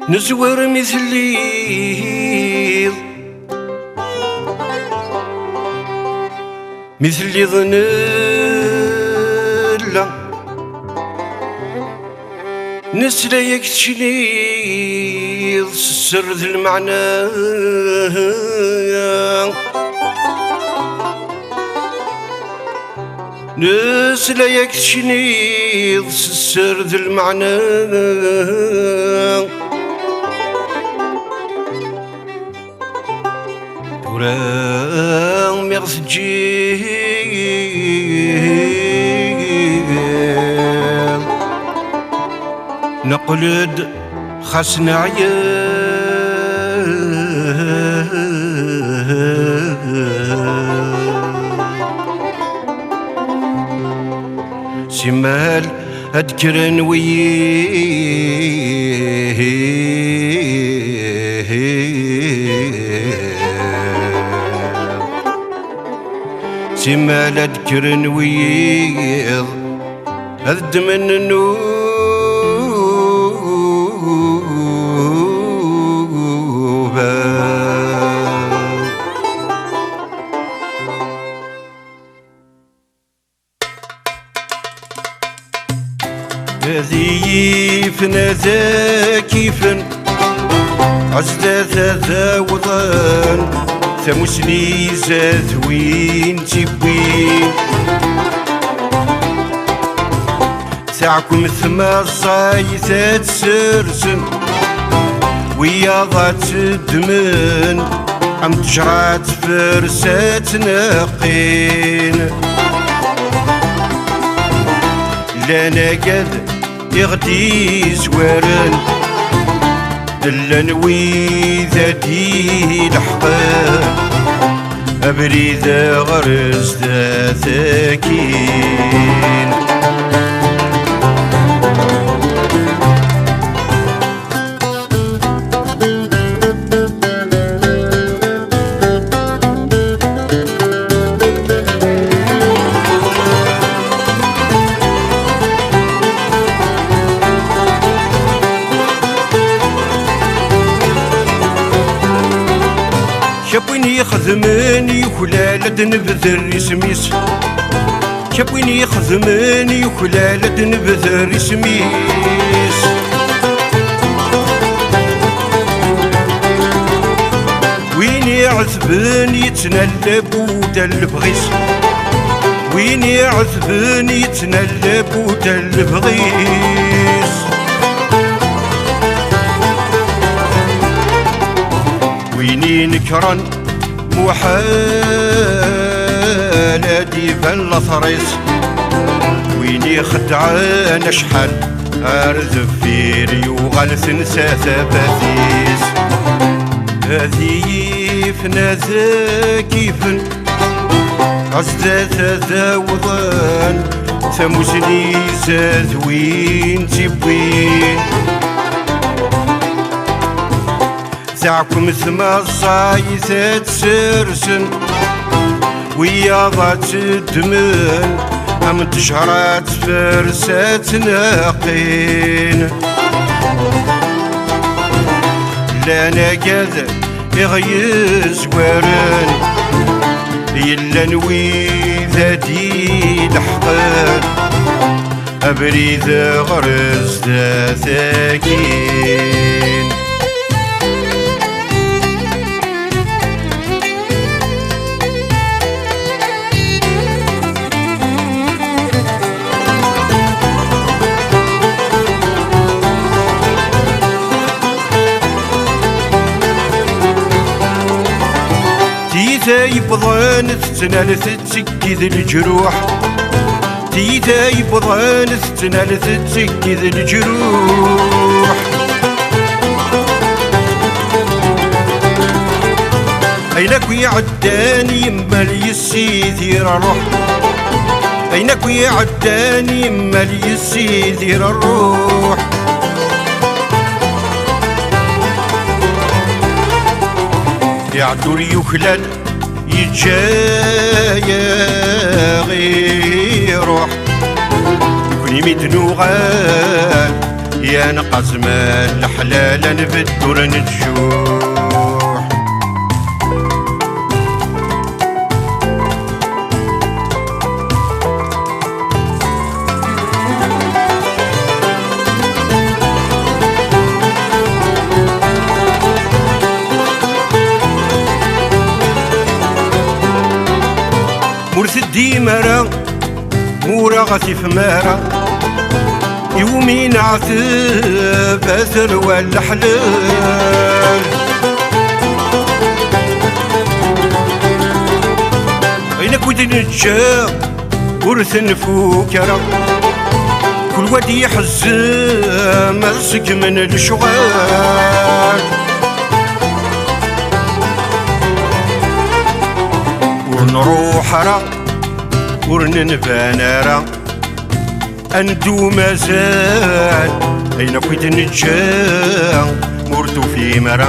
نزور مثلي ظنلا نسلايك تشنيض السر ذي المعنى نسلايك تشنيض السر ذي المعنى ورام يغسجي نقلد خاصنا عيال سمال أذكرن ويه سمال أذكرن ويض أذد من النور هذي فنا ذا كيفن عزدا ذا وضان ثمسني زاد وين تبوين تاعكم ثما الصايثات سرسن ويا ضات الدمن عم تجرات فرسات ناقين لانا قد يغدي زوارن إلا نوي ذاتي لحقان أبريد غرز ذا ثاكين شابويني يخدمني وخلالة نبذر اسميس شابويني يخدمني وخلالة نبذر اسميس وين يعذبن يتنلب ودا البغيس وين يعذبن يتنلب ودا البغيس ويني نكرن محال ديفن لثريس ويني خدعان شحال أرزف فيري وغلس نسى ثباتيس هذي فنا ذا كيفن عزدا ذا وضان ثمسني زاد وين تبوين تاعكم ثما الصايثات سرسن ويا ضات الدمن عم تشهرات فرسات ناقين لانا قد يغيز وارن إلا نوي ذاتي لحقان أبريد غرز ذا ثاكين تيتا يبضان تتنال تتسكذ الجروح تيتا يبضان تتنال تتسكذ الجروح أينك يعداني يمال يسيذير الروح أينك يعداني يمال يسيذير الروح يعدو يخلل يتجايا نعود نوغال يا نقص مال الحلال نبدو نتجوح. مرث ديمارا مورا غثي فمارا يومين عثب أثر والحلال أينك ودي نتجا ورث نفوكرا كل وادي يحزم مسك من الشغال ونروح را ورننبانارا أندو مازال أين كنت نتجا مرتو في مرا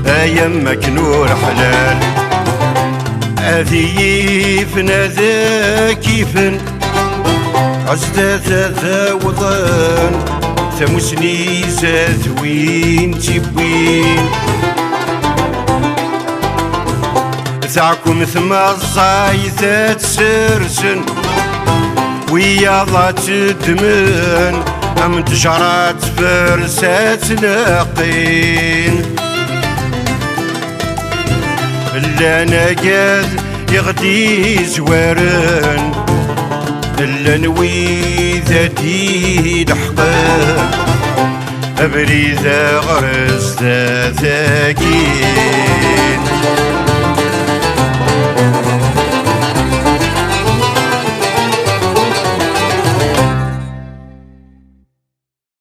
أيام مكنور حلال أذيفنا ذا كيفن عزدا ذا وضان ثمسني زاذوين تبوين ذاكم ثم الزايدات سرسن ويا تدمن أم تجرات فرسات ناقين إلا نقاد يغدي زوارن إلا نوي ذاتي لحقان أبري ذا غرز ذا ذاكين